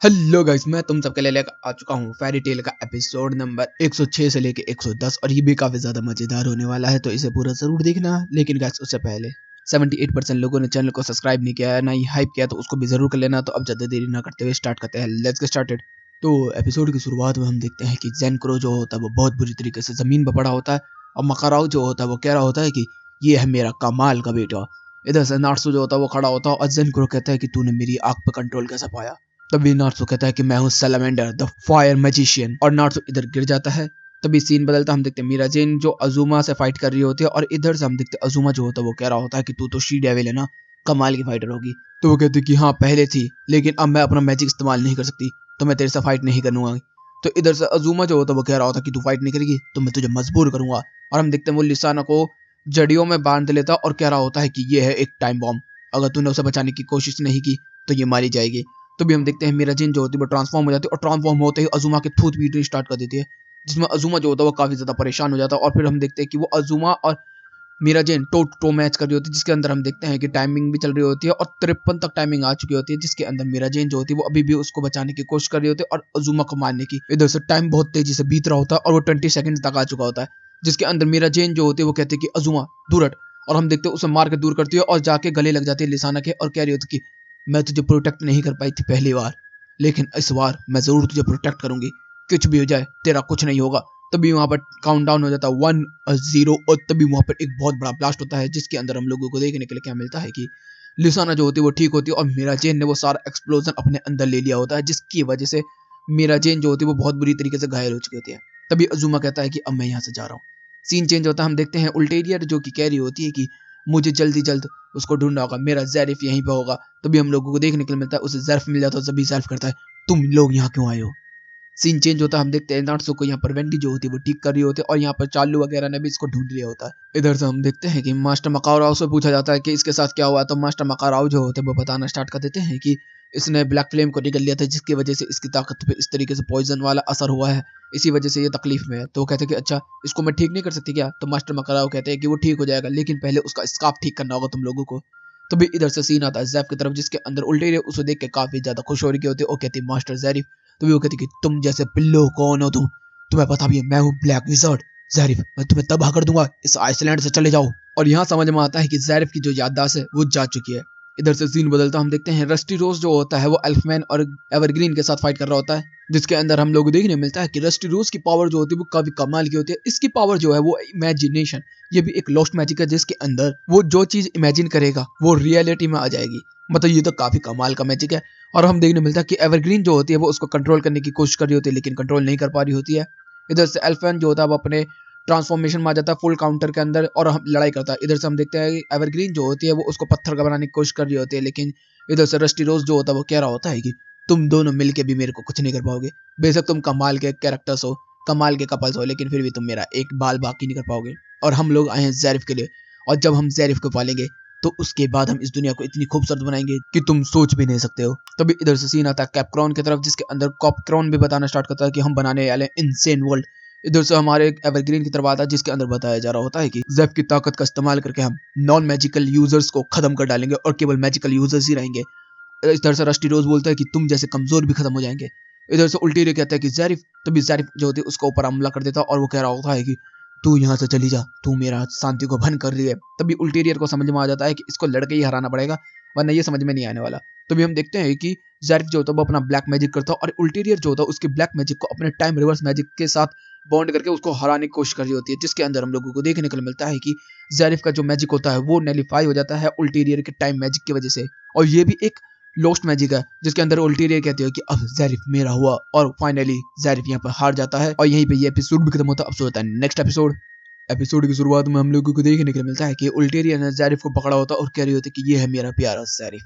Hello guys, मैं तुम सबके लिए लेकर आ चुका हूँ फेरी टेल का एपिसोड नंबर 106 से लेके 110 और ये भी काफी ज्यादा मजेदार होने वाला है, तो इसे पूरा जरूर देखना। लेकिन गाइस उससे पहले 78% लोगों ने चैनल को सब्सक्राइब नहीं किया है, ना ही हाइप किया, तो उसको भी जरूर कर लेना। तो अब ज्यादा देरी ना करते हुए स्टार्ट करते हैं। Let's get started. तो एपिसोड की शुरुआत में हम देखते हैं कि ज़ेनक्रो जो होता है वो बहुत बुरी तरीके से जमीन पर पड़ा होता है और मकाराओ जो होता है वो कह रहा होता है कि ये है मेरा कमाल का बेटा। इधर से नार्सो जो होता है वो खड़ा होता है और ज़ेनक्रो कहता है कि तूने मेरी आंख पर कंट्रोल कैसे पाया। तभी नार्सो कहता है कि मैं हूँ सैलामेंडर द फायर मैजिशियन, और नार्सो इधर गिर जाता है। तभी सीन बदलता, हम देखते हैं मीरा जेन जो अजूमा से फाइट कर रही होती है, और इधर से हम देखते हैं अजूमा जो होता है वो कह रहा होता है कि तू तो शी डेविल है ना, कमाल की फाइटर होगी। तो वो कहती है कि हाँ पहले थी, लेकिन अब मैं अपना मैजिक इस्तेमाल नहीं कर सकती, तो मैं तेरे से फाइट नहीं करूंगा। तो इधर से अजूमा जो होता है वो कह रहा होता है कि तू फाइट नहीं करेगी तो मैं तुझे मजबूर करूंगा। और हम देखते हैं वो लिसाना को जड़ियों में बांध लेता और कह रहा होता है कि ये है एक टाइम बॉम्ब, अगर तूने उसे बचाने की कोशिश नहीं की तो ये मारी जाएगी। तो भी हम देखते हैं मीरा जिन जो होती है वो ट्रांसफॉर्म हो जाती है और ट्रांसफॉर्म होते ही अजूमा के थूत पीटनी स्टार्ट कर देती है, जिसमें अजूमा जो होता है वो काफी ज्यादा परेशान हो जाता है। और फिर हम देखते हैं कि वो अजूमा और Meera Jain toe to match कर रही होती है, जिसके अंदर हम देखते हैं कि टाइमिंग भी चल रही होती है और 53 तक टाइमिंग आ चुकी होती है, जिसके अंदर मीरा जैन जो होती है वो अभी भी उसको बचाने की कोशिश कर रही होती है और अजूमा को मारने की। इधर से टाइम बहुत तेजी से बीत रहा होता है और वो 20 सेकंड तक आ चुका होता है, जिसके अंदर मीरा जैन जो होती है वो कहती है कि अजूमा दूर हट। और हम देखते हैं उसे मार के दूर करती है और जाके गले लग जाती है लिसाना के और कह रही होती है कि मैं तुझे प्रोटेक्ट नहीं कर पाई थी पहली बार, लेकिन इस बार मैं जरूर तुझे प्रोटेक्ट करूंगी, कुछ भी हो जाए तेरा कुछ नहीं होगा। तभी वहां पर काउंट डाउन हो जाता है 1-0 और तभी वहां पर एक बहुत बड़ा ब्लास्ट होता है, जिसके अंदर हम लोगों को देखने के लिए क्या मिलता है कि लिसाना जो होती है वो ठीक होती है और मीरा जैन ने वो सारा एक्सप्लोजन अपने अंदर ले लिया होता है, जिसकी वजह से मीरा जैन जो होती है वो बहुत बुरी तरीके से घायल हो चुकी होती है। तभी अजूमा कहता है कि अब मैं यहाँ से जा रहा हूँ। सीन चेंज होता है, हम देखते हैं उल्टेरियर जो कि कह रही होती है कि मुझे जल्दी जल्द उसको ढूंढना होगा, मेरा ज़ैरिफ यहीं पे होगा। तभी हम लोगों को देखने के लिए मिलता है उसे ज़र्फ मिल जाता है, तभी ज़र्फ करता है तुम लोग यहाँ क्यों आए हो। सीन चेंज होता है, हम देखते हैं नाट्सो को यहाँ पर वेंडी जो होती है वो ठीक कर रही होती है और यहाँ पर चालू वगैरह ने भी इसको ढूंढ लिया होता है। इधर से हम देखते हैं कि मास्टर मकाराव से पूछा जाता है कि इसके साथ क्या हुआ, तो मास्टर मकाराव जो होते हैं वो बताना स्टार्ट कर देते हैं कि इसने ब्लैक फ्लेम को निकल लिया था, जिसकी वजह से इसकी ताकत पे इस तरीके से पॉइजन वाला असर हुआ है, इसी वजह से ये तकलीफ में है। तो वो कहते हैं कि अच्छा इसको मैं ठीक नहीं कर सकती क्या, तो मास्टर मकाराव कहते हैं कि वो ठीक हो जाएगा, लेकिन पहले उसका स्कार्फ ठीक करना होगा तुम लोगों को। तो भी इधर से सीन आता है जैफ की तरफ, जिसके अंदर उल्टे उसे देख के काफी ज्यादा खुश हो रही होती है और कहती है मास्टर जैरिफ। तो वो कहती कि तुम जैसे पिल्लो कौन हो, तुम्हें पता भी है मैं हूँ ब्लैक विज़र्ड ज़ैरिफ, मैं तुम्हें तबाह कर दूंगा, इस आइसलैंड से चले जाओ। और यहाँ समझ में आता है कि ज़ैरिफ की जो याददाश्त है वो जा चुकी है। इधर से सीन बदलता, हम देखते हैं रस्टी रोज जो होता है वो एल्फमैन और एवरग्रीन के साथ फाइट कर रहा होता है, जिसके अंदर हम लोग को देखने मिलता है कि रस्टी रोज की पावर जो होती है वो काफी कमाल की होती है। इसकी पावर जो है वो इमेजिनेशन, ये भी एक लॉस्ट मैजिक है, जिसके अंदर वो जो चीज इमेजिन करेगा वो रियलिटी में आ जाएगी। मतलब ये तो काफी कमाल का मैजिक है। और हम देखने मिलता है कि एवरग्रीन जो होती है वो उसको कंट्रोल करने की कोशिश कर रही होती है, लेकिन कंट्रोल नहीं कर पा रही होती है। इधर से एल्फन जो होता है वो अपने ट्रांसफॉर्मेशन में आ जाता है फुल काउंटर के अंदर और हम लड़ाई करता है। इधर से हम देखते हैं एवरग्रीन जो होती है वो उसको पत्थर का बनाने की कोशिश कर रही होती है, लेकिन इधर से रस्टी रोज जो होता है वो कह रहा होता है कि तुम दोनों मिलके भी मेरे को कुछ नहीं कर पाओगे, बेशक तुम कमाल के कैरेक्टर्स हो, कमाल के कपल्स हो, लेकिन फिर भी तुम मेरा एक बाल बाकी नहीं कर पाओगे। और हम लोग आए हैं ज़ैरिफ के लिए, और जब हम ज़ैरिफ को पालेंगे तो उसके बाद हम इस दुनिया को इतनी खूबसूरत बनाएंगे कि तुम सोच भी नहीं सकते हो। तभी इधर से सीन आता है कैपक्रॉन की तरफ, जिसके अंदर कॉपक्रॉन भी बताना स्टार्ट करता है कि हम बनाने वाले इनसेन वर्ल्ड। इधर से हमारे एवरग्रीन की तरफ आता है, जिसके अंदर बताया जा रहा होता है कि ज़ेफ की ताकत का इस्तेमाल करके हम नॉन मैजिकल यूजर्स को खत्म कर डालेंगे और केवल मैजिकल यूजर्स ही रहेंगे। इधर से रस्टी रोज बोलता है कि तुम जैसे कमजोर भी खत्म हो जाएंगे। इधर से उल्टी रे कहता है कि ज़ैरिफ, तभी ज़ैरिफ जो होती है उसके ऊपर हमला कर देता है और वो कह रहा होता है कि तू यहाँ से चली जा, तू मेरा शांति को भंग कर रही है। तभी उल्टीरियर को समझ में आ जाता है कि इसको लड़के ही हराना पड़ेगा, वरना ये समझ में नहीं आने वाला। तभी हम देखते हैं कि ज़ैरिफ जो होता है वो अपना ब्लैक मैजिक करता है और उल्टीरियर जो होता है उसके ब्लैक मैजिक को अपने टाइम रिवर्स मैजिक के साथ बॉन्ड करके उसको हराने की कोशिश कर रही होती है, जिसके अंदर हम लोगों को देखने को मिलता है कि ज़ैरिफ का जो मैजिक होता है वो नेलिफाई हो जाता है उल्टीरियर के टाइम मैजिक की वजह से। और ये भी एक लॉस्ट मैजिक है, जिसके अंदर उल्टीरियर कहते हो कि अब ज़ैरिफ मेरा हुआ, और फाइनली ज़ैरिफ यहाँ पर हार जाता है और यहीं पे ये एपिसोड भी खत्म होता है। अब होता है नेक्स्ट एपिसोड। एपिसोड की शुरुआत में हम लोगों को देखने के लिए मिलता है कि उल्टेरिया ने ज़ैरिफ को पकड़ा होता है और कह रही होती है कि ये है मेरा प्यारा ज़ैरिफ।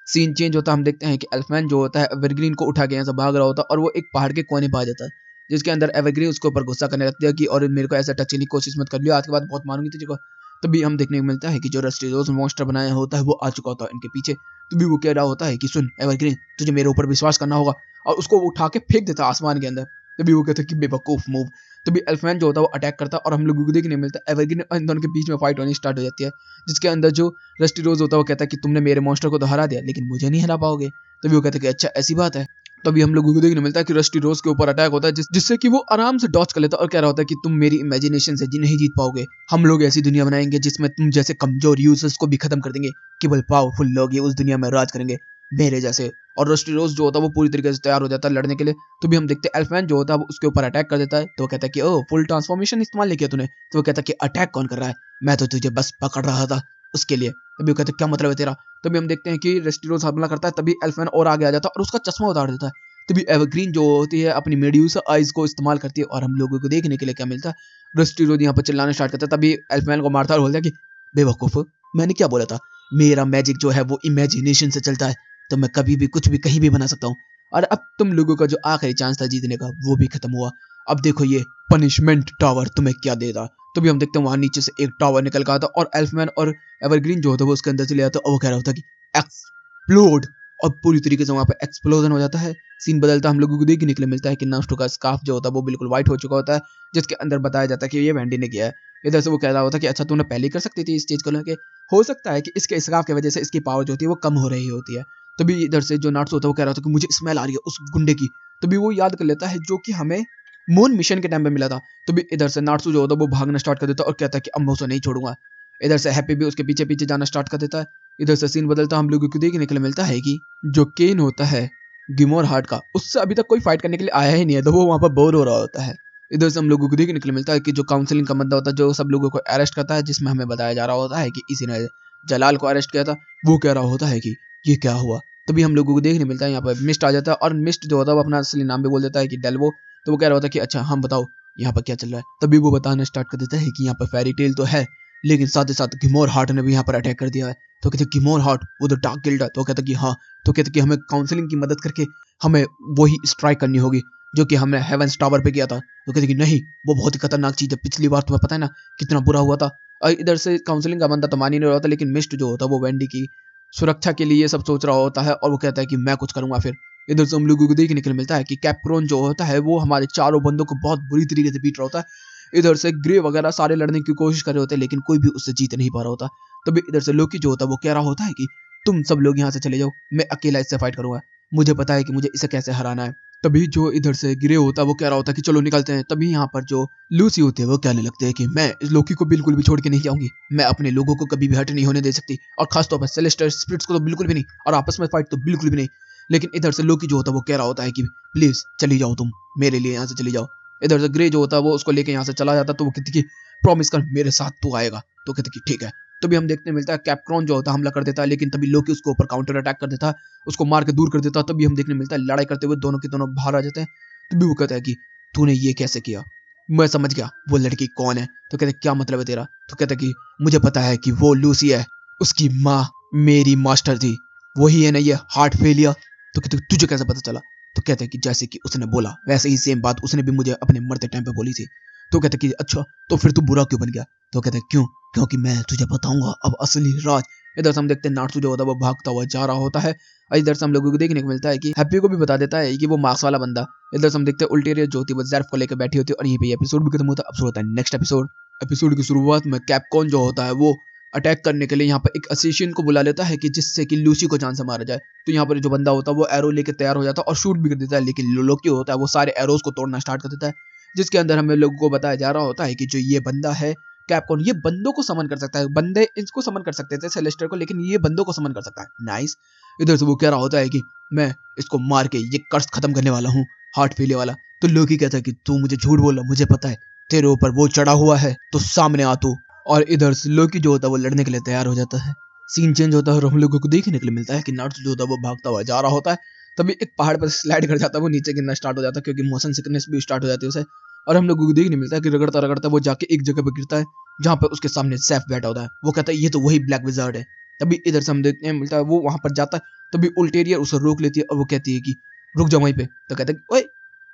सीन चेंज होता है, हम देखते हैं कि एल्फमैन जो होता है एवरग्रीन को उठा के यहाँ से भाग रहा होता है और वो एक पहाड़ के कोने पर आ जाता है, जिसके अंदर एवरग्रीन उसके ऊपर गुस्सा करने लगती है कि और मेरे को ऐसा टच की कोशिश मत कर लियो, आज के बाद बहुत मारूंगी तुझे को। तभी हम देखने को मिलता है कि जो रस्टी रोज मॉन्स्टर बनाया होता है वो आ चुका होता है इनके पीछे। तभी वो कह रहा होता है कि सुन एवरग्रीन, तुझे मेरे ऊपर विश्वास करना होगा, और उसको उठा के फेंक देता है आसमान के अंदर। तभी वो कहता है कि बेवकूफ मूव। तभी एल्फमैन जो होता है वो अटैक करता है और हम लोगों को देखने मिलता है एवरग्रीन इन दोनों के बीच में फाइट होनी स्टार्ट हो जाती है, जिसके अंदर जो रस्टी रोज होता है वो कहता है कि तुमने मेरे मॉन्स्टर को तो हरा दिया, लेकिन मुझे नहीं हरा पाओगे। तभी वो कहता है कि अच्छा ऐसी बात है। तभी हम लोगों को देखने मिलता है कि रस्टी रोज के ऊपर अटैक होता है जिससे कि वो आराम से डॉच कर लेता है और कह रहा होता है कि तुम मेरी इमेजिनेशन से नहीं जीत पाओगे, हम लोग ऐसी दुनिया बनाएंगे जिसमें तुम जैसे कमजोर यूजर्स को भी खत्म कर देंगे, केवल पावरफुल लोग ही उस दुनिया में राज करेंगे मेरे जैसे। और रस्टी रोज जो होता है वो पूरी तरीके से तैयार हो जाता है लड़ने के लिए। तो भी हम देखते हैं एल्फमैन जो होता है वो उसके ऊपर अटैक कर देता है। तो वो कहता है कि ओ फुल ट्रांसफॉर्मेशन इस्तेमाल नहीं किया तूने। तो वो कहता है कि अटैक कौन कर रहा है, मैं तो तुझे बस पकड़ रहा था उसके लिए। तभी वो कहते हैं क्या मतलब है तेरा। तभी हम देखते हैं कि रेस्टिरोज हमला करता है, तभी एल्फमैन और आगे आ जाता है और उसका चश्मा उतार देता है। तभी एवरग्रीन जो होती है अपनी मेड्यूसा आइज को इस्तेमाल करती है और हम लोगों को देखने के लिए क्या मिलता है, रेस्टिरोज यहाँ पर चिल्लाना स्टार्ट करता है। तभी एल्फमैन को मारता है और बोलता है कि बेवकूफ, मैंने क्या बोला था, मेरा मैजिक जो है वो इमेजिनेशन से चलता है, तो मैं कभी भी कुछ भी कहीं भी बना सकता हूँ। और अब तुम लोगों का जो आखिरी चांस था जीतने का वो भी खत्म हुआ। अब देखो ये पनिशमेंट टावर तुम्हें क्या देगा। तो भी हम देखते हैं वहां नीचे से एक टावर निकल का आता और एल्फमैन और एवरग्रीन जो होता है वो उसके अंदर चले जाता है और वो कह रहा होता है कि एक्सप्लोड। और पूरी तरीके से वहां पर एक्सप्लोजन हो जाता है। सीन बदलता हम लोगों को देखने के लिए मिलता है कि नास्टो का स्कार्फ जो होता है वो बिल्कुल व्हाइट हो चुका होता है, जिसके अंदर बताया जाता है कि ये वेंडी ने किया है। इधर से वो कह रहा होता है कि अच्छा तूने पहले ही कर सकती थी इस चीज को लेके, हो सकता है कि इसके स्कार्फ की वजह से इसकी पावर जो होती है वो कम हो रही होती है। तभी इधर से जो नाट्सो होता है वो कह रहा था कि मुझे स्मेल आ रही है उस गुंडे की। तभी वो याद कर लेता है जो कि हमें मून मिशन के टाइम पे मिला था। तभी इधर से नाट्सो जो होता है वो भागना स्टार्ट कर देता है और कहता है कि अब मैं उसे नहीं छोड़ूंगा। इधर से हैप्पी भी उसके पीछे पीछे जाना स्टार्ट कर देता है। इधर से सीन बदलता हम लोगों को देखने के लिए मिलता है कि जो केन होता है गिमोर हार्ट का, उससे अभी तक कोई फाइट करने के लिए आया ही नहीं है, तो वो वहां पर बोर हो रहा होता है। इधर से हम लोगों को देखने के लिए मिलता है कि जो काउंसलिंग का बंदा होता है जो सब लोगों को अरेस्ट करता है, जिसमें हमें बताया जा रहा होता है कि इसी ने जलाल को अरेस्ट किया था, वो कह रहा होता है कि ये क्या हुआ। तभी हम लोगों को देखने मिलता है यहाँ पर मिस्ट आ जाता है और मिस्ट जो होता है वो अपना असली नाम भी बोल देता है कि डेल्वो। तो वो कह रहा होता है कि अच्छा हम बताओ यहाँ पर क्या चल रहा है। तभी वो बताना स्टार्ट कर देता है कि यहाँ पर फेरी टेल तो है, लेकिन साथ ही साथ गिमोर हार्ट ने भी यहाँ पर अटैक कर दिया है। तो कहते गिमोर हार्ट वो तो डार्क गिल्ड है। तो कहता कि हाँ। तो कहते कि हमें काउंसलिंग की मदद करके हमें वही स्ट्राइक करनी होगी जो कि हमने हेवंस टावर पे किया था। तो कहते कि नहीं, वो बहुत ही खतरनाक चीज है, पिछली बार तुम्हें पता है ना कितना बुरा हुआ था। और इधर से काउंसलिंग का बंदा तो मान ही नहीं रहा था, लेकिन मिस्ट जो होता है वो वेंडी की सुरक्षा के लिए सब सोच रहा होता है और वो कहता है कि मैं कुछ करूंगा। फिर इधर से हम लोगों को देखने के लिए मिलता है कि कैप्रोन जो होता है वो हमारे चारों बंदों को बहुत बुरी तरीके से पीट रहा होता है। इधर से ग्रे वगैरह सारे लड़ने की कोशिश कर रहे होते हैं, लेकिन कोई भी उससे जीत नहीं पा रहा होता। तभी इधर से लोकी जो होता है वो कह रहा होता है कि तुम सब लोग यहाँ से चले जाओ, मैं अकेला इससे फाइट करूंगा, मुझे पता है कि मुझे इसे कैसे हराना है। तभी जो इधर से गिरे होता है वो कह रहा होता है कि चलो निकलते हैं। तभी यहाँ पर जो लूसी होती है वो कहने लगते हैं कि मैं इस लोकी को बिल्कुल भी छोड़ के नहीं जाऊंगी, मैं अपने लोगों को कभी भी हट नहीं होने दे सकती, और खासतौर पर सेलेस्टियल स्पिरिट्स को तो बिल्कुल भी नहीं, और आपस में फाइट तो बिल्कुल भी नहीं। लेकिन इधर से लोकी जो होता है वो कह रहा होता है कि प्लीज चली जाओ तुम, मेरे लिए यहाँ से चली जाओ। इधर से ग्रे जो होता है वो उसको लेके यहाँ से चला जाता है। तो वो कहती कि प्रॉमिस कर मेरे साथ तू आएगा। तो कहती कि ठीक है। तभी हम देखने मिलता है कैप्क्रॉन जो होता है हमला कर देता है, लेकिन तभी लोकी उसके ऊपर काउंटर अटैक कर देता है, उसको मार के दूर कर देता है। तभी हम देखने मिलता है लड़ाई करते हुए दोनों के दोनों बाहर आ जाते हैं। तभी वो कहता है कि तूने ये कैसे किया। मैं समझ गया वो लड़की कौन है। तो कहते क्या मतलब है तेरा। तो कहता कि मुझे पता है कि वो लूसी है, उसकी माँ मेरी मास्टर थी, वही है ना ये हार्ट फेलियर। तो कहते तुझे कैसे पता चला। तो कहते कि जैसे कि उसने बोला वैसे ही सेम बात उसने भी मुझे अपने मरते टाइम पे बोली थी। तो कहते कि अच्छा तो फिर तू बुरा क्यों बन गया। तो कहते क्यों, क्योंकि मैं तुझे बताऊंगा अब असली राज। इधर से हम देखते हैं नाट्सू जो होता है वो भागता हुआ जा रहा होता है। और इधर से हम लोगों को देखने को मिलता है कि हैप्पी को भी बता देता है कि वो मार्क्स वाला बंदा। इधर से हम देखते हैं उल्टेरियर जो होती है वो ज़ेर्फ को लेकर बैठी होती है। और यहीं पे एपिसोड भी खत्म होता है। अब शुरू होता है नेक्स्ट एपिसोड। एपिसोड की शुरुआत में कैप्कॉन जो होता है वो अटैक करने के लिए यहाँ पर एक असिशियन को बुला लेता है कि जिससे कि लूसी को जान से मारा जाए। तो यहाँ पर जो बंदा होता है वो एरो लेके तैयार हो जाता है और शूट भी कर देता है, लेकिन लोकी होता है वो सारे एरोज को तोड़ना स्टार्ट कर देता है, जिसके अंदर हमें लोगों को बताया जा रहा होता है कि जो ये बंदा है कैप्कॉन, ये बंदों को समन कर सकता है। बंदे इसको समन कर सकते थे सेलेस्टर को, लेकिन ये बंदों को समन कर सकता है। नाइस। इधर से वो कह रहा होता है कि मैं इसको मार के ये कर्स खत्म करने वाला हूँ, हार्ट फेलियर वाला। तो लोकी कहता है कि तू मुझे झूठ बोल रहा, मुझे पता है तेरे ऊपर वो चढ़ा हुआ है, तो सामने आ तू। और इधर से लोकी जो होता है वो लड़ने के लिए तैयार हो जाता है। सीन चेंज होता है और हम लोगों को देखने के लिए मिलता है कि नाट्सू जो होता है वो भागता हुआ जा रहा होता है। तभी एक पहाड़ पर स्लाइड कर जाता है, वो नीचे गिरना स्टार्ट हो जाता है क्योंकि मोशन सिकनेस भी स्टार्ट हो जाती है उसे। और हम लोगों को देखने मिलता है कि रगड़ता रगड़ता वो जाके एक जगह पे गिरता है जहाँ पे उसके सामने सैफ बैठा होता है। वो कहता है ये तो वही ब्लैक विजार्ड है। तभी इधर से हम देखने मिलता है वो वहां पर जाता है। तभी उल्टेरियर उसे रोक लेती है और वो कहती है कि रुक जा वहीं पे। तो कहता है ओए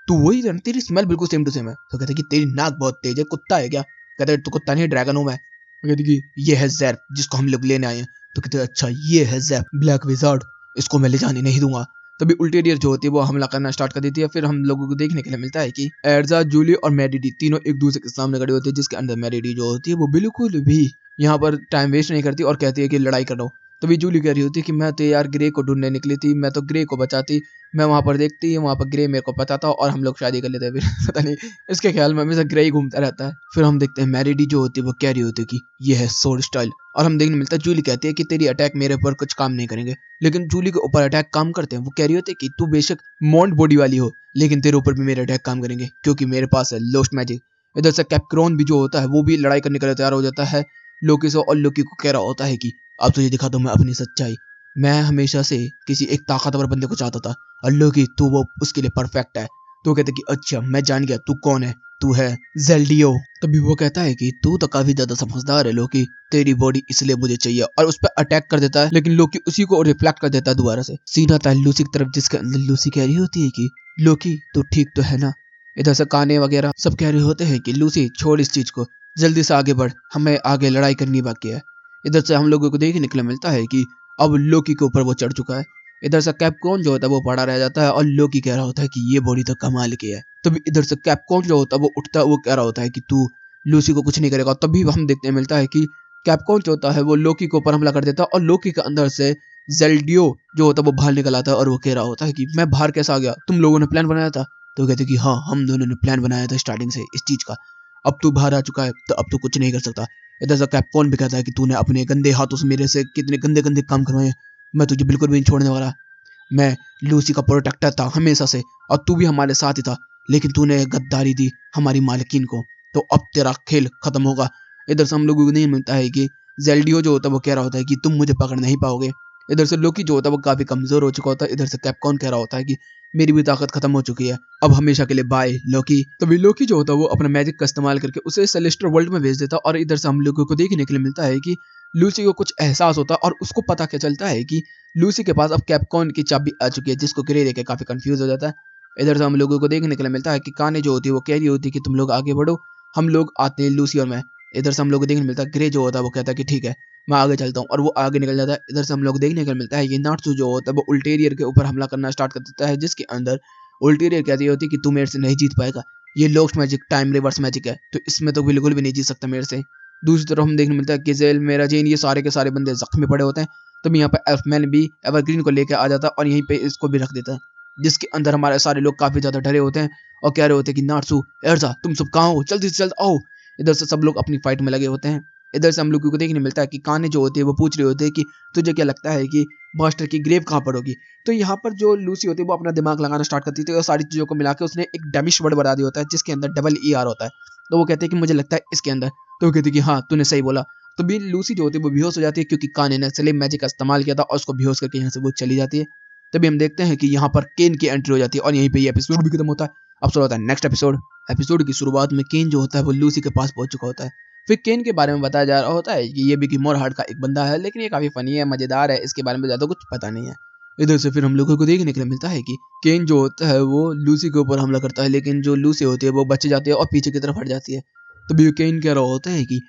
तू वही है, तेरी स्मेल बिल्कुल सेम टू सेम है। तो कहता है कि तेरी नाक बहुत तेज है, कुत्ता है क्या। कहता है तू कुत्ता नहीं ड्रैगन हूँ मैं। कहती कि ये है ज़ेर्फ जिसको हम लोग लेने आए हैं। तो कहते अच्छा ये है ज़ेर्फ ब्लैक विजार्ड, इसको मैं ले जाने नहीं दूंगा। तभी उल्टेरियर जो होती है वो हमला करना स्टार्ट कर देती है। फिर हम लोगों को देखने के लिए मिलता है कि एर्जा, जूली और मेडिडी तीनों एक दूसरे के सामने खड़ी होती है, जिसके अंदर मेडिडी जो होती है वो बिल्कुल भी यहाँ पर टाइम वेस्ट नहीं करती और कहती है कि लड़ाई कर रहा हूँ। तभी जूली कह रही होती है कि मैं तो यार ग्रे को ढूंढने निकली थी, मैं तो ग्रे को बचाती, मैं वहां पर देखती, वहां पर ग्रे मेरे को पता था और हम लोग शादी कर लेते। फिर पता नहीं इसके ख्याल में हमेशा ग्रे ही घूमता रहता है। फिर हम देखते हैं मैरिडी जो होती है वो कह रही होती है कि ये है सोर्ड स्टाइल, और हम देखने मिलता है जूली कहती है कि तेरी अटैक मेरे ऊपर कुछ काम नहीं करेंगे, लेकिन जूली के ऊपर अटैक काम करते हैं। वो कह रही होती है कि तू बेशक मॉन्ट बॉडी वाली हो, लेकिन तेरे ऊपर भी मेरे अटैक काम करेंगे क्योंकि मेरे पास है लोस्ट मैजिक। इधर से कैप्क्रॉन भी जो होता है वो भी लड़ाई करने के लिए तैयार हो जाता है लोकी से, और लोकी को कह रहा होता है कि अब तुझे दिखा दूं मैं अपनी सच्चाई, मैं हमेशा से किसी एक ताकतवर बंदे को चाहता था और लोकी तू वो उसके लिए परफेक्ट है। तो कहते कि अच्छा मैं जान गया तू कौन है, तू है जेल्डियो। तभी वो कहता है कि तू तो काफी ज्यादा समझदार है लोकी, तेरी बॉडी इसलिए मुझे चाहिए, और उस पर अटैक कर देता है, लेकिन लोकी उसी को रिफ्लेक्ट कर देता है दोबारा से। सीन आता है लूसी की तरफ जिसके अंदर लूसी कह रही होती है कि लोकी तू ठीक तो है ना। इधर से काने वगैरह सब कह रहे होते हैं कि लूसी छोड़ इस चीज को, जल्दी से आगे बढ़, हमें आगे लड़ाई करनी बाकी है। इधर से हम लोगों को देखने के लिए मिलता है कि अब लोकी के ऊपर वो चढ़ चुका है। इधर से कैप्कॉन जो होता है वो पड़ा रह जाता है और लोकी कह रहा होता है कि ये बॉडी तो कमाल की है। तभी इधर से कैप्कॉन जो होता है वो उठता है, वो कह रहा होता है कि तू लूसी को कुछ नहीं करेगा। तभी हम देखने मिलता है कि कैप्कॉन जो होता है वो लोकी के ऊपर हमला कर देता है और लोकी के अंदर से जेल्डियो जो होता है वो बाहर निकल आता है और वो कह रहा होता है कि मैं बाहर कैसे आ गया, तुम लोगों ने प्लान बनाया था। तो कहते कि हाँ हम दोनों ने प्लान बनाया था स्टार्टिंग से इस चीज का, अब तू बाहर आ चुका है तो अब तू कुछ नहीं कर सकता। इधर से कैप्कॉन भी कहता है कि तूने अपने गंदे हाथों से मेरे से कितने गंदे गंदे काम करवाए, मैं तुझे बिल्कुल भी नहीं छोड़ने वाला। मैं लूसी का प्रोटेक्टर था हमेशा से और तू भी हमारे साथ ही था, लेकिन तूने गद्दारी दी हमारी मालकिन को, तो अब तेरा खेल खत्म होगा। इधर से हम लोगों को नहीं मिलता है कि जेल्डियो जो होता है वो कह रहा होता है कि तुम मुझे पकड़ नहीं पाओगे। इधर से लोकी जो होता है वो काफी कमजोर हो चुका होता है। इधर से कैप्कॉन कह रहा होता है कि मेरी भी ताकत खत्म हो चुकी है, अब हमेशा के लिए बाय लोकी। तभी लोकी जो होता है वो अपना मैजिक का इस्तेमाल करके उसे सेलेस्टर वर्ल्ड में भेज देता है, और इधर से हम लोगों को देखने के लिए मिलता है कि लूसी को कुछ एहसास होता है और उसको पता क्या चलता है कि लूसी के पास अब कैप्कॉन की चाबी आ चुकी है, जिसको ग्रे देख के काफी कंफ्यूज हो जाता है। इधर से हम लोगों को देखने के लिए मिलता है कि काने जो होती है वो कह रही होती है कि तुम लोग आगे बढ़ो, हम लोग आते हैं लूसी और मैं। इधर से हम लोग को देखने मिलता है ग्रे जो होता है वो कहता है कि ठीक है मैं आगे चलता हूँ, और वो आगे निकल जाता है। इधर से हम लोग देखने को मिलता है कि नाट्सू जो होता है वो उल्टेरियर के ऊपर हमला करना स्टार्ट कर देता है, जिसके अंदर उल्टेरियर कहती होती है कि तू मेरे से नहीं जीत पाएगा, ये lost magic time reverse magic है, तो इसमें तो बिल्कुल भी नहीं जीत सकता मेरे से। दूसरी तरफ हम देखने मिलता है गिजेल मेराजीन ये सारे के सारे बंदे जख्मी पड़े होते हैं। तभी यहाँ पर एल्फमैन भी एवरग्रीन को लेकर आ जाता है और यहीं पे इसको भी रख देता है, जिसके अंदर हमारे सारे लोग काफी ज्यादा डरे होते हैं और कह रहे होते हैं कि नाट्सू एर्जा तुम सब कहाँ हो, जल्दी से जल्द आओ। इधर से सब लोग अपनी फाइट में लगे होते हैं। इधर से हम लोगों को देखने मिलता है कि काने जो होती है वो पूछ रहे होते हैं कि तुझे क्या लगता है कि मास्टर की ग्रेव कहाँ पर होगी। तो यहाँ पर जो लूसी होती है वो अपना दिमाग लगाना स्टार्ट करती थी और सारी चीजों को मिला के उसने एक डैमिश वर्ड बना दिया होता है, जिसके अंदर ER होता है। तो वो कहते हैं कि मुझे लगता है इसके अंदर, तो वो कहती है कि हाँ तूने सही बोला। तो भी लूसी जो होती है वो बेहोश हो जाती है क्योंकि काने ने स्लेम मैजिक का इस्तेमाल किया था और उसको बेहोश करके यहाँ से वो चली जाती है। तभी हम देखते हैं कि यहाँ पर केन की एंट्री हो जाती है और यहीं पे ये एपिसोड भी खत्म होता है। अब शुरू होता है नेक्स्ट एपिसोड। एपिसोड की शुरुआत में केन जो होता है वो लूसी के पास पहुंच चुका होता है। फिर केन के बारे में बताया जा रहा होता है कि ये भी कि मोर हार्ट का एक बंदा है, लेकिन ये काफी फनी है, मजेदार है, इसके बारे में ज्यादा कुछ पता नहीं है। इधर से फिर हम लोगों को देखने के लिए मिलता है कि केन जो होता है वो लूसी के ऊपर हमला करता है, लेकिन जो लूसी होती है वो बच जाती है और पीछे की तरफ हट जाती है। तभी केन कह रहा होता है कि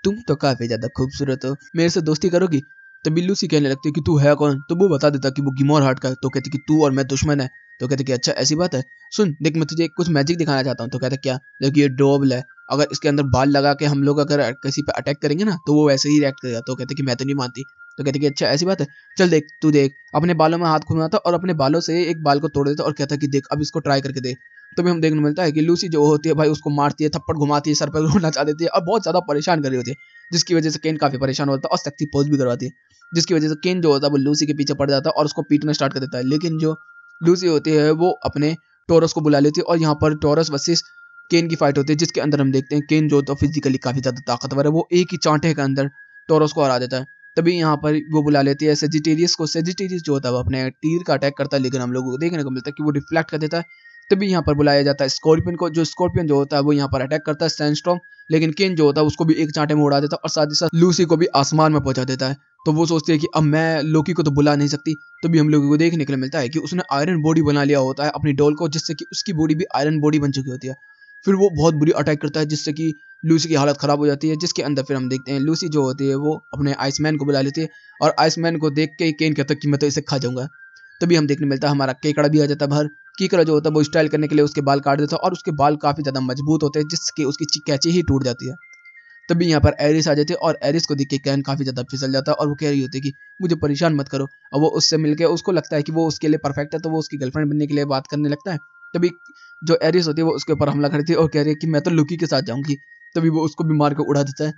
तुम तो काफी ज्यादा खूबसूरत हो, मेरे से दोस्ती करोगी। तभी लूसी कहने लगती है कि तू है कौन, तो वो बता देता कि वो गिमोर हार्ट का है। तो कहती कि तू और मैं दुश्मन है। तो कहते कि अच्छा ऐसी बात है, सुन देख मैं तुझे कुछ मैजिक दिखाना चाहता हूँ। तो कहता क्या, देखिए ये डोबल है, अगर इसके अंदर बाल लगा के हम लोग अगर किसी पे अटैक करेंगे ना तो वो वैसे ही रिएक्ट करेगा। तो कहते कि मैं तो नहीं मानती। तो कहते कि अच्छा ऐसी बात है, चल देख तू देख, अपने बालों में हाथ घुमाता और अपने बालों से एक बाल को तोड़ देता और कहता कि देख अब इसको ट्राई करके दे। तो भी हम देखने मिलता है कि लूसी जो होती है भाई उसको मारती है, थप्पड़ घुमाती है, सर पर नचा देती है और बहुत ज्यादा परेशान कर रही होती है, जिसकी वजह से केन काफी परेशान होता है और सेक्सी पोज भी करवाती है, जिसकी वजह से केन जो होता है वो लूसी के पीछे पड़ जाता है और उसको पीटना स्टार्ट कर देता है। लेकिन जो लूसी होती है वो अपने टोरस को बुला लेती है और यहाँ पर टोरस वर्सेस केन की फाइट होती है, जिसके अंदर हम देखते हैं केन जो तो फिजिकली काफी ज्यादा ताकतवर है, वो एक ही चांटे के अंदर टोरस को हरा देता है। तभी यहाँ पर वो बुला लेती है सेजिटेरियस को। सेजिटेरियस जो होता है वो अपने तीर का अटैक करता है, लेकिन हम लोगों को देखने को मिलता है कि वो रिफ्लेक्ट कर देता है। तभी यहाँ पर बुलाया जाता है स्कॉर्पियन को। जो स्कॉर्पियन जो होता है वो यहाँ पर अटैक करता है सैंडस्टॉर्म, लेकिन केन जो होता है उसको भी एक चांटे में उड़ा देता है और साथ ही साथ लूसी को भी आसमान में पहुंचा देता है। तो वो सोचती है कि अब मैं लोकी को तो बुला नहीं सकती। तो भी हम लोगों को देखने के लिए मिलता है कि उसने आयरन बॉडी बना लिया होता है अपनी डॉल को, जिससे कि उसकी बॉडी भी आयरन बॉडी बन चुकी होती है। फिर वो बहुत बुरी अटैक करता है जिससे कि लूसी की हालत खराब हो जाती है, जिसके अंदर फिर हम देखते हैं लूसी जो होती है वो अपने आइसमैन को बुला लेती है और आइसमैन को देख के केन कहता है कि मैं तो इसे खा जाऊंगा। तभी हम देखने मिलता है हमारा केकड़ा भी आ जाता है बाहर। कीकड़ा जो होता है वो स्टाइल करने के लिए उसके बाल काट देता है और उसके बाल काफी ज्यादा मजबूत होते हैं, जिसकी उसकी कैची ही टूट जाती है। तभी यहाँ पर एरिस आ जाती है और एरिस को देख के कैन काफी ज्यादा फिसल जाता है और वो कह रही होती है कि मुझे परेशान मत करो। और वो उससे मिलके उसको लगता है कि वो उसके लिए परफेक्ट है, तो वो उसकी गर्लफ्रेंड बनने के लिए बात करने लगता है। तभी जो एरिस होती है वो उसके ऊपर हमला करती है और कह रही है कि मैं तो लुकी के साथ जाऊंगी। तभी वो उसको भी मार के उड़ा देता है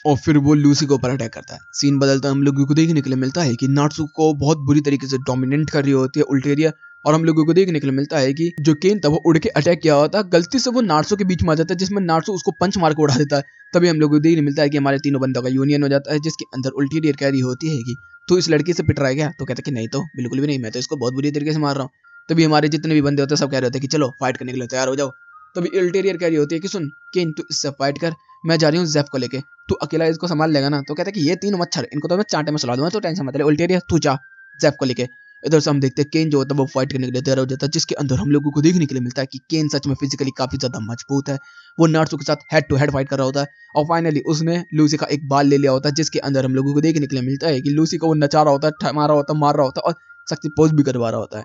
और फिर वो लूसी के ऊपर अटैक करता है। सीन बदलता हम लोगों को देखने के लिए मिलता है कि नाट्सु को बहुत बुरी तरीके से डोमिनेट कर रही होती है उल्टेरिया, और हम लोगों को देखने के लिए मिलता है कि जो केन था वो उड़ के अटैक किया होता है, गलती से वो नाट्सु के बीच में आ जाता है जिसमें नाट्सु उसको पंच मार के उड़ा देता है। तभी हम लोगों को देखने मिलता है कि हमारे तीनों बंदों का यूनियन हो जाता है, जिसके अंदर उल्टेरियर कह रही होती है कि तू इस लड़की से पिट रहा है क्या? तो कहता है कि नहीं, तो बिल्कुल भी नहीं, मैं तो इसको बहुत बुरी तरीके से मार रहा हूँ। तभी हमारे जितने भी बंदे होते हैं सब कह रहे होते हैं कि चलो फाइट करने के लिए तैयार हो जाओ। तभी उल्टेरियर कह रही होती है कि सुन केन, तू इससे फाइट कर, मैं जा रही हूँ जेफ को लेके, तू अकेला इसको संभाल लेगा ना? तो कहता है कि ये तीन मच्छर, इनको तो मैं चांटे में सुला दूंगा, तो टेंशन मत ले उल्टेरियर, तू जा जेफ को लेके। इधर से हम देखते हैं केन जो होता है वो फाइट करने के लिए तैयार हो जाता है, जिसके अंदर हम लोगों को देखने के लिए मिलता है कि केन सच में फिजिकली काफी ज्यादा मजबूत है। वो नाट्सु के साथ हेड टू हेड फाइट कर रहा होता है और फाइनली उसने लूसी का एक बाल ले लिया होता है, जिसके अंदर हम लोगों को देखने के लिए मिलता है कि लूसी को वो नचा रहा होता है, मारा होता है, मार रहा होता है और शक्ति पोज भी करवा रहा होता है,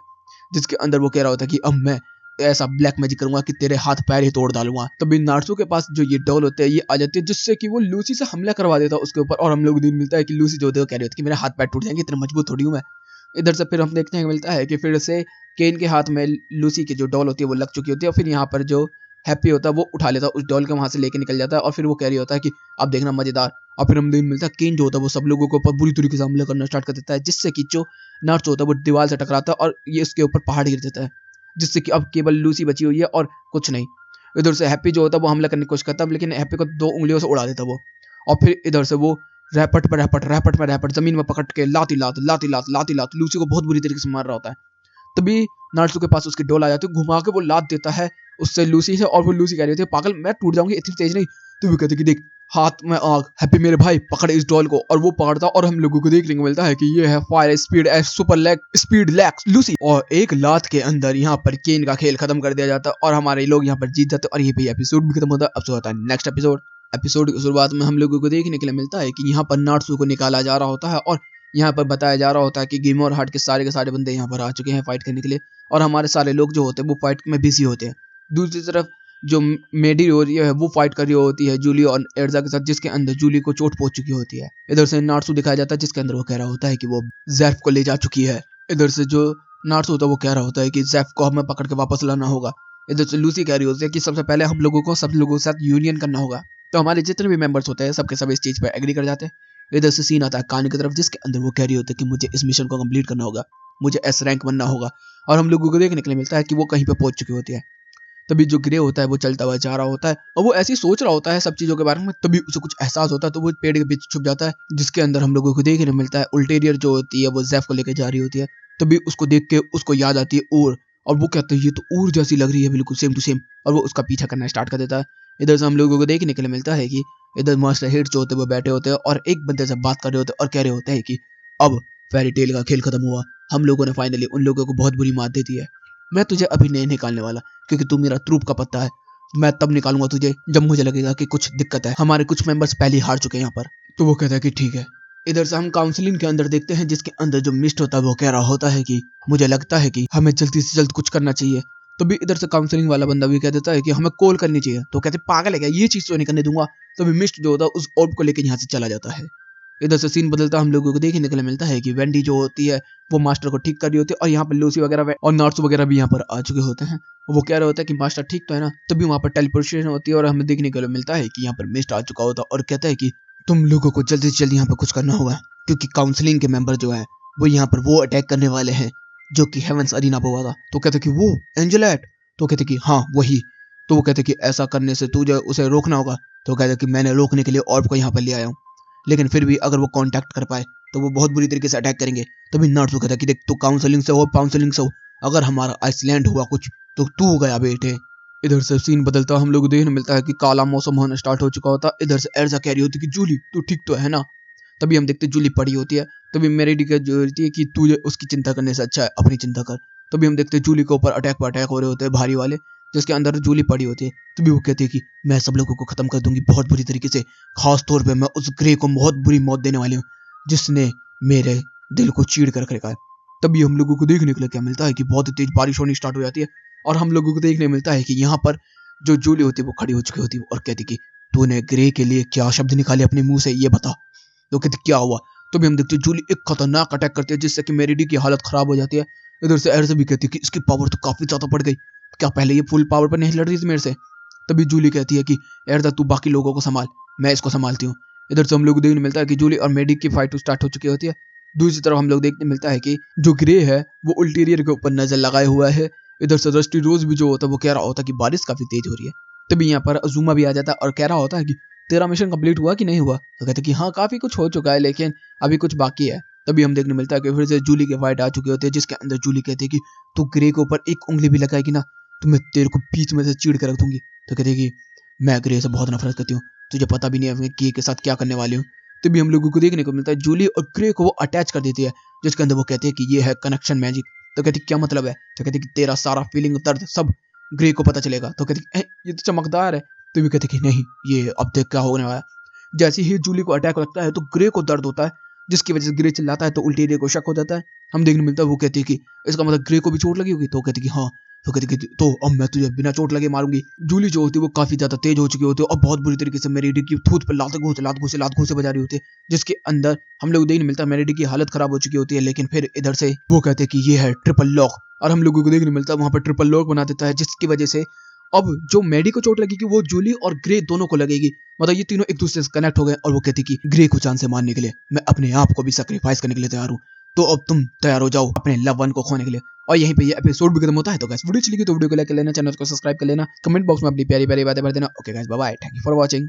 जिसके अंदर वो कह रहा होता है कि अब मैं ऐसा ब्लैक मैजिक करूंगा कि तेरे हाथ पैर ही तोड़ डालूंगा। तभी नाट्सु के पास जो ये डॉल होते हैं ये आ जाती है, जिससे कि वो लूसी से हमला करवा देता है उसके ऊपर, और हम लोग दिन मिलता है कि लूसी जो होती है वो कह रही होती है कि मेरे हाथ पैर टूट जाएंगे, इतना मजबूत थोड़ी हूं मैं। इधर से फिर हम देखने को मिलता है कि फिर से केन के हाथ में लूसी की जो डॉल होती है वो लग चुकी होती है, और फिर यहाँ पर जो हैप्पी होता है वो उठा लेता है उस डॉल को, वहां से लेके निकल जाता है और फिर वो कह रही होता है कि अब देखना मजेदार। और फिर हम दिन मिलता है केन जो होता है वो सब लोगों के ऊपर बुरी तरीके से हमला करना स्टार्ट कर देता है, जिससे कि जो नाट्सु होता है वो दीवार से टकराता है और ये इसके ऊपर पहाड़ गिर देता है, जिससे कि अब केवल लूसी बची हुई है और कुछ नहीं। इधर से हैप्पी जो होता है वो हमला करने की कोशिश करता है, लेकिन हैप्पी को 2 उंगलियों से उड़ा देता है वो। और फिर इधर से वो रैपट जमीन में पकड़ के लाती लात लूसी को बहुत बुरी तरीके से मार रहा होता है। तभी नाट्सु के पास उसकी डोल आ जाती है, घुमा के वो लात देता है उससे लूसी से, और वो लूसी कह रही होती है पागल मैं टूट जाऊंगी इतनी तेज नहीं। तो वो कहते कि देख हाथ में आग, हैप्पी मेरे भाई पकड़ इस डॉल को, और वो पकड़ता और हम लोगों को देखने को मिलता है कि ये है fire speed super leg speed lakhs Lucy, और एक लात के अंदर यहाँ पर केन का खेल खत्म कर दिया जाता है और हमारे लोग यहाँ पर जीत जाते हैं और ये भी एपिसोड भी खत्म होता है। अब होता है नेक्स्ट एपिसोड की शुरुआत में हम लोगों को देखने के लिए मिलता है कि यहाँ पर नाट्सु को निकाला जा रहा होता है और यहाँ पर बताया जा रहा होता है कि गिमोर हार्ट के सारे बंदे यहाँ पर आ चुके हैं फाइट करने के लिए, और हमारे सारे लोग जो होते हैं वो फाइट में बिजी होते हैं। दूसरी तरफ जो मेडी हो रही है वो फाइट कर रही होती है जूली और एर्जा के साथ, जिसके अंदर जूली को चोट पहुंच चुकी होती है। इधर से नाट्सु दिखाया जाता है जिसके अंदर वो कह रहा होता है कि वो जेफ को ले जा चुकी है। इधर से जो नाट्सु होता है वो कह रहा होता है कि जेफ को हमें पकड़ के वापस लाना होगा। इधर से लूसी कह रही होती है कि सबसे पहले हम लोगों को सब लोगों के साथ यूनियन करना होगा। तो हमारे जितने भी मेंबर्स होते हैं सबके सब इस चीज पर एग्री कर जाते हैं। इधर से सीन आता है कान की तरफ, जिसके अंदर वो कह रही होती है कि मुझे इस मिशन को कंप्लीट करना होगा, मुझे एस रैंक बनना होगा, और हम लोगों को देखने के लिए मिलता है कि वो कहीं पे पहुंच चुकी होती है। तभी जो ग्रे होता है वो चलता हुआ जा रहा होता है और वो ऐसे ही सोच रहा होता है सब चीजों के बारे में, तभी उसे कुछ एहसास होता है तो वो पेड़ के बीच छुप जाता है, जिसके अंदर हम लोगों को देखने को मिलता है उल्टेरियर जो होती है वो जेफ को लेकर जा रही होती है। तभी उसको देख के उसको याद आती है ऊर, और वो कहता है ये तो ऊर जैसी लग रही है बिल्कुल सेम टू सेम, और वो उसका पीछा करना स्टार्ट कर देता है। इधर से हम लोगों को देखने के लिए मिलता है कि इधर मास्टर हेड जो होते हैं वो बैठे होते हैं और एक बंदे से बात कर रहे होते हैं और कह रहे होते हैं कि अब फेरी टेल का खेल खत्म हुआ, हम लोगों ने फाइनली उन लोगों को बहुत बुरी मात दे दी है, मैं तुझे अभी नहीं निकालने वाला क्योंकि तू मेरा ट्रूप का पत्ता है, मैं तब निकालूंगा तुझे जब मुझे लगेगा कि कुछ दिक्कत है, हमारे कुछ मेंबर्स पहले ही हार चुके हैं यहाँ पर। तो वो कहता है कि ठीक है। इधर से हम काउंसलिंग के अंदर देखते हैं, जिसके अंदर जो मिस्ट होता है वो कह रहा होता है कि मुझे लगता है कि हमें जल्दी से जल्द कुछ करना चाहिए। तो भी इधर से काउंसलिंग वाला बंदा भी कह देता है कि हमें कॉल करनी चाहिए, तो कहते पागल है क्या, ये चीज तो नहीं करने दूंगा। तो भी मिस्ट जो होता है उस ऑर्ब को लेकर यहाँ से चला जाता है। इधर से सीन बदलता हम लोगों को देखने के लिए मिलता है कि वेंडी जो होती है वो मास्टर को ठीक कर रही होती है, और यहाँ पर लूसी वगैरह और नाट्सु वगैरह भी यहाँ पर आ चुके होते हैं। वो कह रहे होता है कि मास्टर ठीक तो है ना। तभी वहाँ पर टेलीपोर्टेशन होती है और हमें देखने को मिलता है कि यहाँ पर मिस्ट आ चुका होता है और कहता है कि तुम लोगों को जल्दी से जल्दी यहाँ पर कुछ करना होगा, क्योंकि काउंसलिंग के मेंबर जो है वो यहाँ पर वो अटैक करने वाले हैं जो कि हेवंस अरीना पर हुआ था। तो कहते कि वो एंजेलेट, तो कहते कि हाँ वही। तो वो कहते कि ऐसा करने से तुझे उसे रोकना होगा। तो कहते कि मैंने रोकने के लिए ऑर्ब को यहाँ पर ले आया हूँ, लेकिन फिर भी अगर वो कांटेक्ट कर पाए तो वो बहुत बुरी तरीके से अटैक करेंगे। तभी नाट्सु कहता है कि देख तू काउंसलिंग से हो काउंसलिंग से हो, अगर हमारा आइसलैंड हुआ कुछ तो तू गया बेटे। इधर से सीन बदलता हम लोग देखने मिलता है कि काला मौसम होना स्टार्ट हो चुका होता। इधर से एर्जा कह रही होती कि जूली तू ठीक तो है ना। तभी हम देखते जूली पड़ी होती है। तभी मेरी डी जो होती है कि तू उसकी चिंता करने से अच्छा है अपनी चिंता कर। तभी हम देखते जूली के ऊपर अटैक हो रहे होते हैं भारी वाले, जिसके अंदर जूली पड़ी होती है। तभी वो कहती है कि मैं सब लोगों को खत्म कर दूंगी बहुत बुरी तरीके से, खास तौर पे मैं उस ग्रे को बहुत बुरी मौत देने वाली हूँ जिसने मेरे दिल को चीड़ कर रखा है। तभी हम लोगों को देखने के लिए क्या मिलता है कि बहुत तेज बारिश होनी स्टार्ट हो जाती है और हम लोगों को देखने मिलता है कि यहाँ पर जो जूली होती है वो खड़ी हो चुकी होती है और कहती कि तूने ग्रे के लिए क्या शब्द निकाले अपने मुंह से, ये बता। तो कहती क्या हुआ। तो भी हम देखते हैं जूली एक खतरनाक अटैक करती है जिससे कि मेरिडी की हालत खराब हो जाती है। इधर से एरजा भी कहती है कि इसकी पावर तो काफी ज्यादा बढ़ गई, क्या पहले ये फुल पावर पर नहीं लड़ रही थी मेरे से। तभी जूली कहती है कि एरजा तू बाकी लोगों को संभाल, मैं इसको संभालती हूँ। इधर से हम लोग देखने मिलता है कि जूली और मेडी की फाइट स्टार्ट हो चुकी होती है। दूसरी तरफ हम लोग देखने मिलता है कि जो ग्रे है वो उल्टीरियर के ऊपर नजर लगाए हुआ है। इधर से रस्टी रोज भी जो होता है वो कह रहा होता है कि बारिश काफी तेज हो रही है। तभी यहाँ पर अजूमा भी आ जाता है और कह रहा होता है कि तेरा मिशन कंप्लीट हुआ कि नहीं हुआ। तो कहते कि हाँ काफी कुछ हो चुका है लेकिन अभी कुछ बाकी है। तभी हम देखने मिलता है कि फिर से जूली के फाइट आ चुके होते हैं जिसके अंदर जूली कहती है कि तू ग्रे के ऊपर एक उंगली भी लगाएगी ना तो मैं तेरे को बीच में से चीड़ के रख दूंगी। तो कहते कि मैं ग्रे से बहुत नफरत करती हूँ, तुझे पता भी नहीं है मैं के साथ क्या करने वाली हूँ। तभी हम लोगों को देखने को मिलता है जूली और ग्रे को वो अटैच कर देती है जिसके अंदर वो कहते हैं कि ये है कनेक्शन मैजिक। तो कहती क्या मतलब है। तो कहती कि तेरा सारा फीलिंग दर्द सब ग्रे को पता चलेगा। तो कहती ये तो चमकदार है। तो भी कहते कि नहीं ये अब देख क्या होने वाला है। जैसे ही जूली को अटैक लगता है तो ग्रे को दर्द होता है जिसकी वजह से ग्रे चिल्लाता है तो उल्टीरियर को शक हो जाता है। हम देखने मिलता है वो कहती है कि इसका मतलब ग्रे को भी चोट लगी होगी। तो कहती कि हाँ। तो कहती कि तो अब मैं तुझे बिना चोट लगे मारूंगी। जूली जो होती है वो काफी ज्यादा तेज हो चुकी होती है और बहुत बुरी तरीके से मेरिडी की थूत पर लात घूसे बजा रही होती है जिसके अंदर हम लोग देखने मिलता है मेरिडी की हालत खराब हो चुकी होती है। लेकिन फिर इधर से वो कहते हैं कि ये है ट्रिपल लॉक और हम लोगों को देखने मिलता है वहां पर ट्रिपल लॉक बना देता है जिसकी वजह से अब जो मेडी को चोट लगेगी वो जूली और ग्रे दोनों को लगेगी। मतलब ये तीनों एक दूसरे से कनेक्ट हो गए और वो कहती कि ग्रे को जान से मारने के लिए मैं अपने आप को भी सैक्रिफाइस करने के लिए तैयार हूँ। तो अब तुम तैयार हो जाओ अपने लव वन को खोने के लिए। और यहीं पे ये एपिसोड भी खत्म होता है। तो गाइस वीडियो अच्छी लगी तो वीडियो को लाइक कर लेना, चैनल को सब्सक्राइब कर लेना, कमेंट बॉक्स में अपनी प्यारी प्यारी बातें भर देना। Okay guys bye bye, thank you for watching.